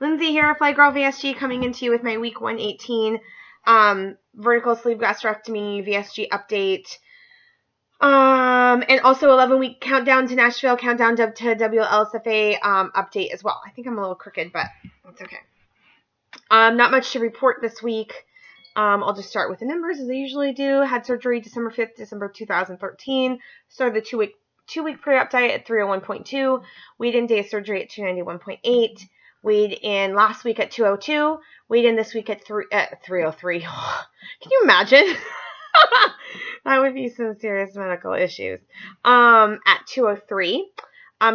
Lindsay here, Fly Girl VSG, coming into you with my week 118 vertical sleeve gastrectomy VSG update. And also 11-week countdown to Nashville, countdown to wlsfa update as well. I think I'm a little crooked, but that's okay. Not much to report this week. I'll just start with the numbers as I usually do. Had surgery December 5th, December 2013. Started the two-week pre-op diet at 301.2. Weighed in day of surgery at 291.8. Weighed in last week at 202. Weighed in this week at 303. Can you imagine? That would be some serious medical issues. At 203.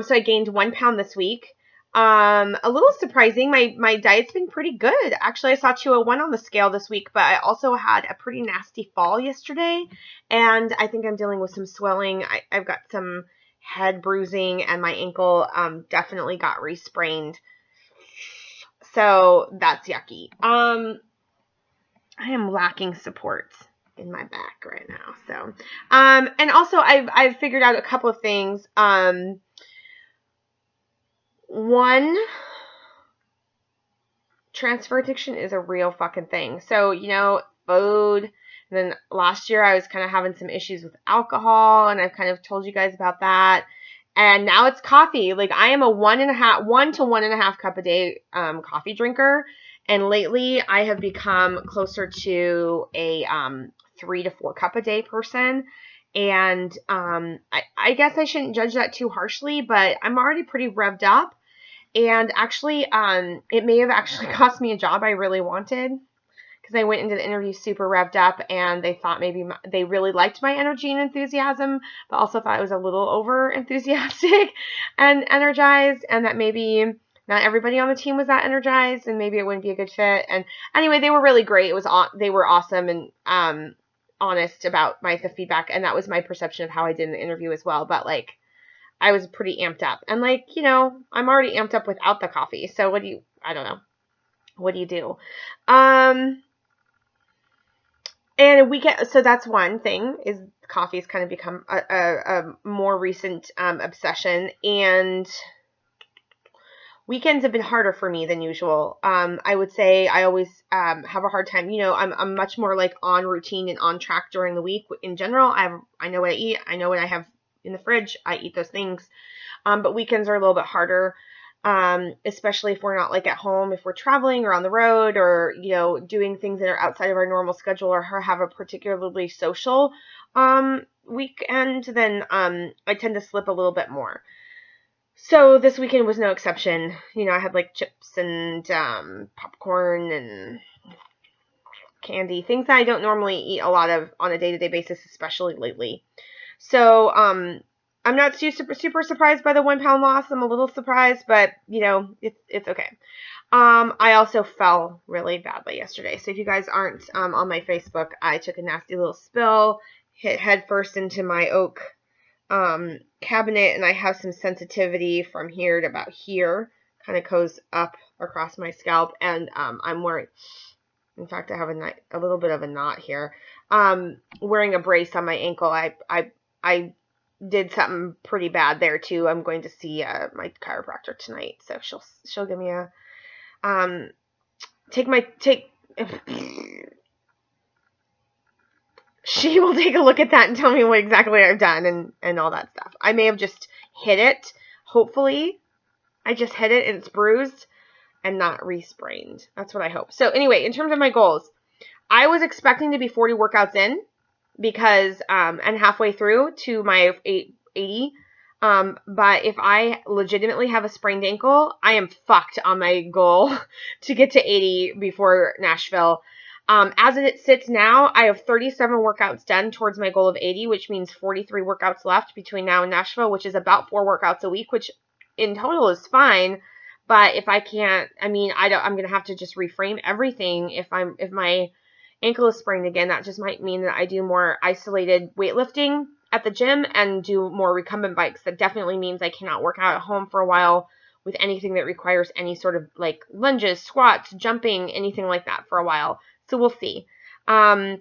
So I gained 1 pound this week. A little surprising. My diet's been pretty good. Actually, I saw 201 on the scale this week, but I also had a pretty nasty fall yesterday, and I think I'm dealing with some swelling. I've got some head bruising, and my ankle definitely got re-sprained. So that's yucky. I am lacking support in my back right now. So, and also I've figured out a couple of things. One, transfer addiction is a real fucking thing. So, food. And then last year I was kind of having some issues with alcohol, and I've kind of told you guys about that. And now it's coffee. Like, I am a 1 to 1.5 cup a day coffee drinker. And lately I have become closer to a 3 to 4 cup a day person. And I guess I shouldn't judge that too harshly, but I'm already pretty revved up. And actually, it may have actually cost me a job I really wanted, because I went into the interview super revved up, and they thought maybe they really liked my energy and enthusiasm, but also thought I was a little over enthusiastic and energized, and that maybe not everybody on the team was that energized, and maybe it wouldn't be a good fit. And anyway, they were really great. They were awesome and honest about the feedback, and that was my perception of how I did in the interview as well. But I was pretty amped up, and I'm already amped up without the coffee. So I don't know. What do you do? And so that's one thing, is coffee's kind of become a more recent obsession, and weekends have been harder for me than usual. I would say I always have a hard time. I'm much more on routine and on track during the week in general. I know what I eat. I know what I have in the fridge. I eat those things. But weekends are a little bit harder, especially if we're not at home, if we're traveling or on the road, or, doing things that are outside of our normal schedule, or have a particularly social weekend, then I tend to slip a little bit more. So this weekend was no exception. I had chips and popcorn and candy, things that I don't normally eat a lot of on a day-to-day basis, especially lately. So I'm not super surprised by the 1 pound loss. I'm a little surprised, but it's okay. I also fell really badly yesterday. So if you guys aren't on my Facebook, I took a nasty little spill, hit head first into my oak cabinet, and I have some sensitivity from here to about here, kind of goes up across my scalp, and I'm wearing, in fact, I have a little bit of a knot here. Wearing a brace on my ankle. I did something pretty bad there too. I'm going to see my chiropractor tonight, so she'll give me a she will take a look at that and tell me what exactly I've done and all that stuff. I may have just hit it. Hopefully, I just hit it and it's bruised and not re-sprained. That's what I hope. So anyway, in terms of my goals, I was expecting to be 40 workouts in, because and halfway through to my 80. But if I legitimately have a sprained ankle, I am fucked on my goal to get to 80 before Nashville. As it sits now, I have 37 workouts done towards my goal of 80, which means 43 workouts left between now and Nashville, which is about 4 workouts a week, which in total is fine. But if I can't, I'm going to have to just reframe everything. If my ankle is sprained again, that just might mean that I do more isolated weightlifting at the gym and do more recumbent bikes. That definitely means I cannot work out at home for a while with anything that requires any sort of lunges, squats, jumping, anything like that for a while. So we'll see. I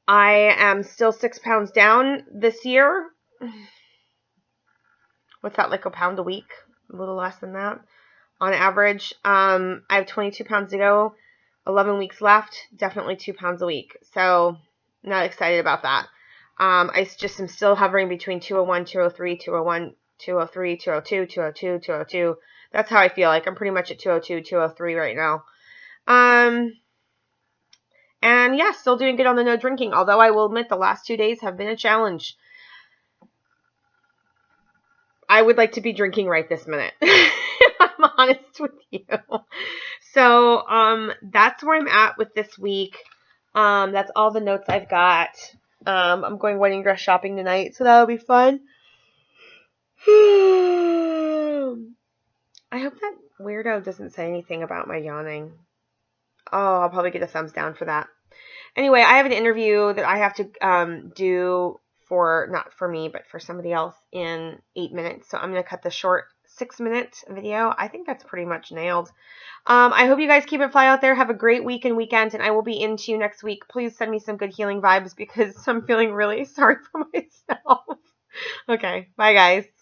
am still 6 pounds down this year. What's that, a pound a week? A little less than that. on average. I have 22 pounds to go, 11 weeks left, definitely 2 pounds a week. So not excited about that. I just am still hovering between 201, 203, 201, 203, 202, 202, 202. That's how I feel like. I'm pretty much at 202, 203 right now. And yeah, still doing good on the no drinking, although I will admit the last 2 days have been a challenge. I would like to be drinking right this minute. I'm honest with you. So, that's where I'm at with this week. That's all the notes I've got. I'm going wedding dress shopping tonight, so that'll be fun. I hope that weirdo doesn't say anything about my yawning. Oh, I'll probably get a thumbs down for that. Anyway, I have an interview that I have to do for, not for me, but for somebody else in 8 minutes. So I'm going to cut the short 6-minute video. I think that's pretty much nailed. I hope you guys keep it fly out there. Have a great week and weekend, and I will be into you next week. Please send me some good healing vibes because I'm feeling really sorry for myself. Okay, bye guys.